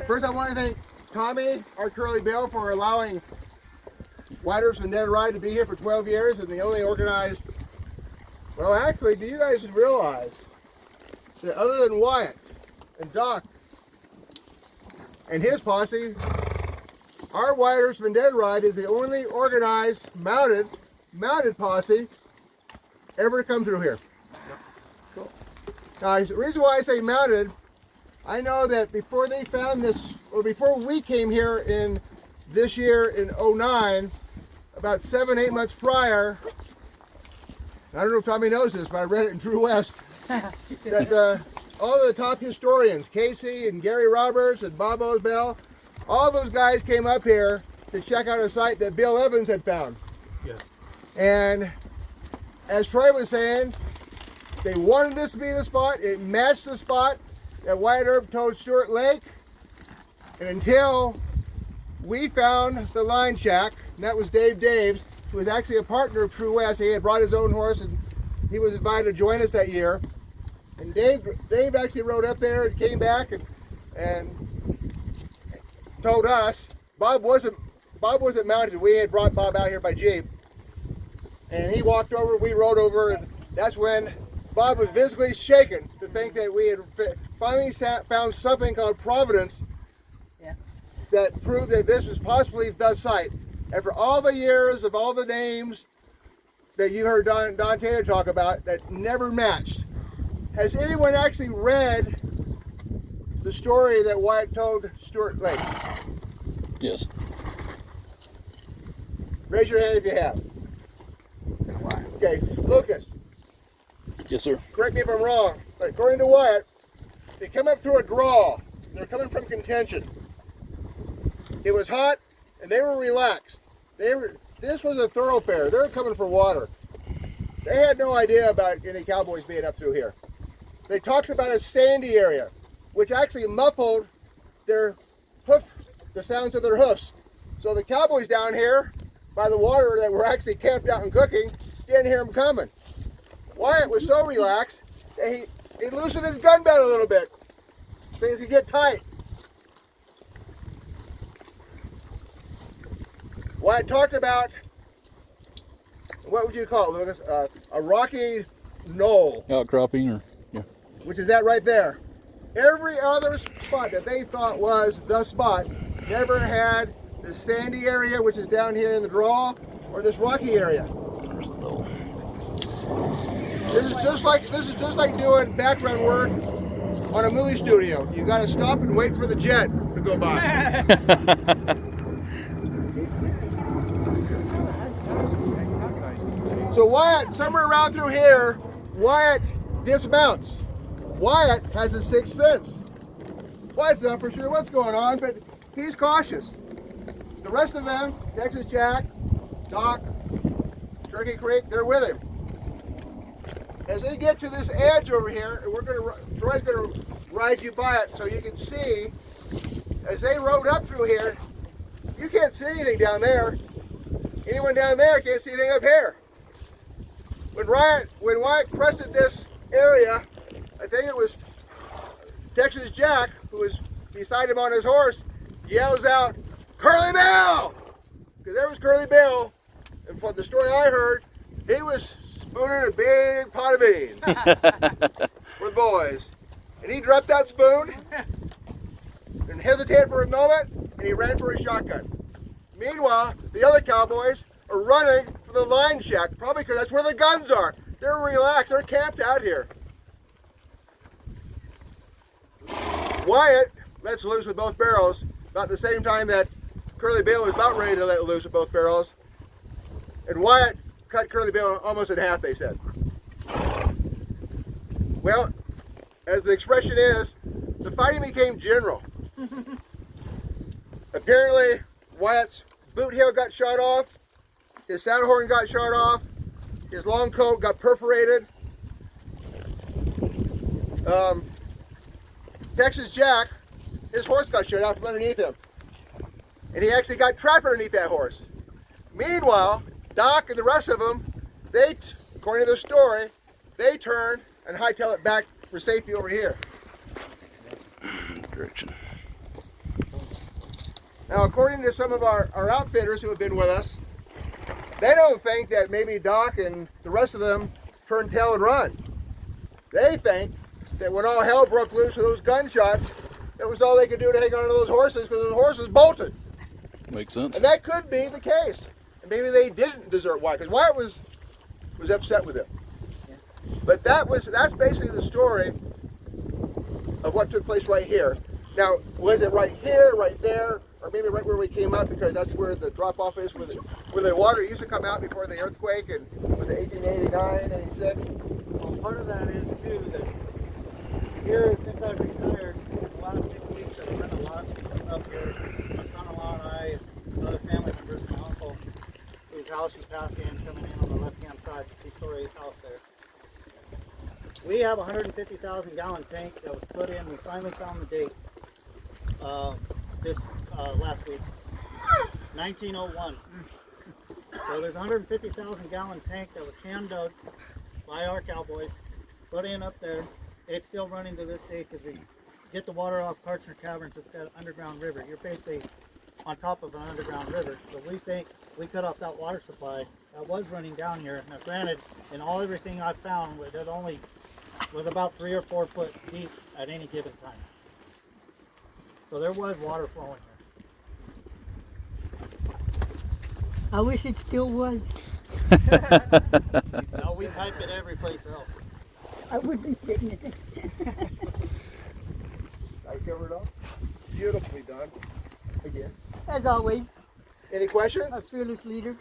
First, I want to thank Tommy, our Curly Bill, for allowing White Earth's Vendetta Ride to be here for 12 years, and the only organized. Well, actually, do you guys realize that other than Wyatt and Doc and his posse, our White Earth's Vendetta Ride is the only organized mounted posse ever to come through here. Cool. Now, the reason why I say mounted, I know that before they found this, or before we came here in this year in '09, about 7-8 months prior, I don't know if Tommy knows this, but I read it in True West, that all the top historians, Casey and Gary Roberts and Bob Osbell, all those guys came up here to check out a site that Bill Evans had found. Yes. And as Troy was saying, they wanted this to be the spot. It matched the spot that Wyatt Earp told Stuart Lake. And until we found the line shack, and that was Dave Daves, who was actually a partner of True West. He had brought his own horse, and he was invited to join us that year. And Dave actually rode up there and came back and told us Bob wasn't mounted. We had brought Bob out here by Jeep, and he walked over. We rode over, and that's when Bob was visibly shaken to think that we had finally found something called Providence that proved that this was possibly the site. After all the years of all the names that you heard Don Taylor talk about that never matched, has anyone actually read the story that Wyatt told Stuart Lake? Yes. Raise your hand if you have. Okay, Lucas. Yes, sir. Correct me if I'm wrong, but according to Wyatt, they come up through a draw. They're coming from contention. It was hot, and they were relaxed. This was a thoroughfare. They were coming for water. They had no idea about any cowboys being up through here. They talked about a sandy area, which actually muffled the sounds of their hoofs. So the cowboys down here by the water that were actually camped out and cooking didn't hear them coming. Wyatt was so relaxed that he loosened his gun belt a little bit. Things could get tight. Wyatt talked about, what would you call it, Lucas? A rocky knoll. Outcropping, or yeah. Which is that right there. Every other spot that they thought was the spot never had the sandy area, which is down here in the draw, or this rocky area. This is just like doing background work on a movie studio. You got to stop and wait for the jet to go by. So Wyatt, somewhere around through here, Wyatt dismounts. Wyatt has a sixth sense. Wyatt's not for sure what's going on, but he's cautious. The rest of them, Texas Jack, Doc, Turkey Creek, they're with him. As they get to this edge over here, and Troy's gonna ride you by it so you can see, as they rode up through here, you can't see anything down there. Anyone down there can't see anything up here. When Wyatt crested this area, I think it was Texas Jack, who was beside him on his horse, yells out, "Curly Bill!" Because there was Curly Bill, and from the story I heard, he was spooning a big pot of beans for the boys. And he dropped that spoon and hesitated for a moment, and he ran for his shotgun. Meanwhile, the other cowboys are running for the line shack, probably because that's where the guns are. They're relaxed, they're camped out here. Wyatt lets loose with both barrels about the same time that Curly Bill was about ready to let loose with both barrels. And Wyatt cut Curly Bill almost in half, they said. Well, as the expression is, the fighting became general. Apparently, Wyatt's boot heel got shot off, his saddle horn got shot off, his long coat got perforated. Texas Jack, his horse got shot out from underneath him. And he actually got trapped underneath that horse. Meanwhile, Doc and the rest of them, they, according to the story, they turn and hightail it back for safety over here. Direction. Now, according to some of our outfitters who have been with us, they don't think that maybe Doc and the rest of them turned tail and run. They think that when all hell broke loose with those gunshots, it was all they could do to hang on to those horses because those horses bolted. Makes sense. And that could be the case. And maybe they didn't desert Wyatt because Wyatt was upset with them. But that's basically the story of what took place right here. Now, was it right here, right there, or maybe right where we came up because that's where the drop-off is, where the water used to come out before the earthquake, and was it 1889, 86? Well, part of that is too that here, since I've retired, the last 6 weeks I've spent a lot up here. My son-in-law and I, and other family members, my uncle, whose house you passed in, coming in on the left-hand side, the two-story house there. We have a 150,000 gallon tank that was put in. We finally found the date this last week, 1901. So there's a 150,000 gallon tank that was hand dug by our cowboys, put in up there. It's still running to this day because we get the water off Karchner Caverns. It's got an underground river. You're basically on top of an underground river. So we think we cut off that water supply that was running down here. Now granted, in everything I found, it only was about 3 or 4 foot deep at any given time. So there was water flowing there. I wish it still was. No, we pipe it every place else. I wouldn't be sitting in it. I covered it all. Beautifully done. Again. As always, Any questions? a fearless leader.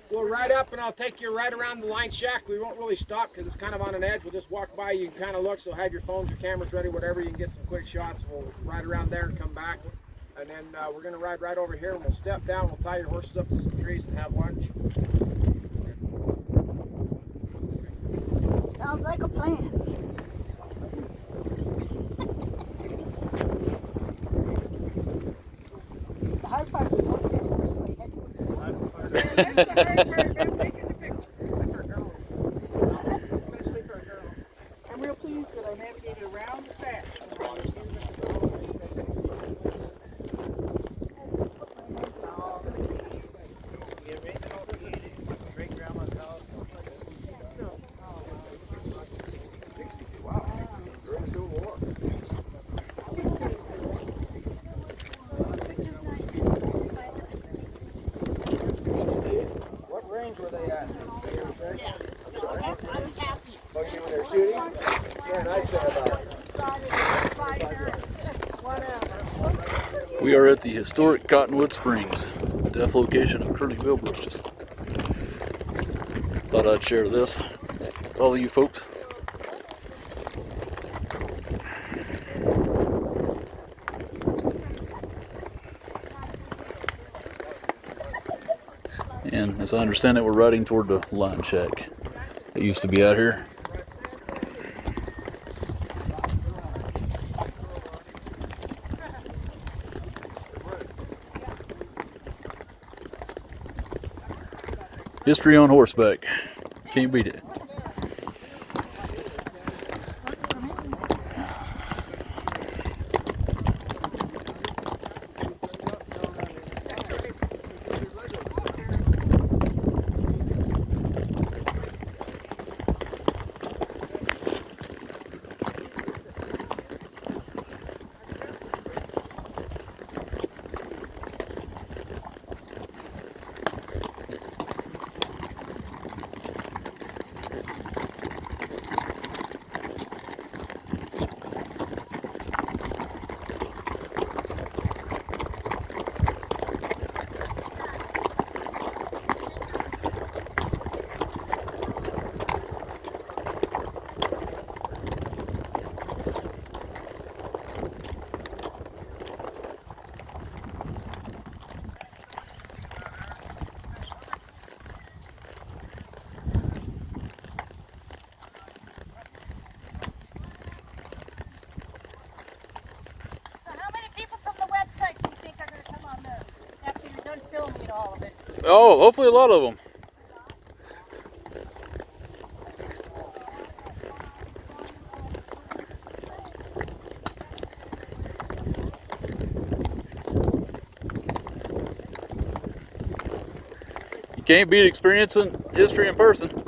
We'll ride up and I'll take you right around the line shack. We won't really stop because it's kind of on an edge. We'll just walk by. You can kind of look, so have your phones, your cameras ready, whatever. You can get some quick shots. We'll ride around there and come back. And then we're going to ride right over here and we'll step down. We'll tie your horses up to some trees and have lunch. Sounds like a plan. The hard part was walking that horse way ahead. That's the hard part about taking the picture. Especially for a girl. I'm real pleased that I navigated around the back. Great grandma's house. Wow. During the Civil War. What range were they at? Yeah. I'm happy. Oh, you when they're shooting? Yeah, and I'd say about We are at the historic Cottonwood Springs, death location of Curly Wilbur's. Thought I'd share this with all of you folks. And as I understand it, we're riding toward the line shack that used to be out here. History on horseback. Can't beat it. Oh, hopefully a lot of them. Can't beat experiencing history in person.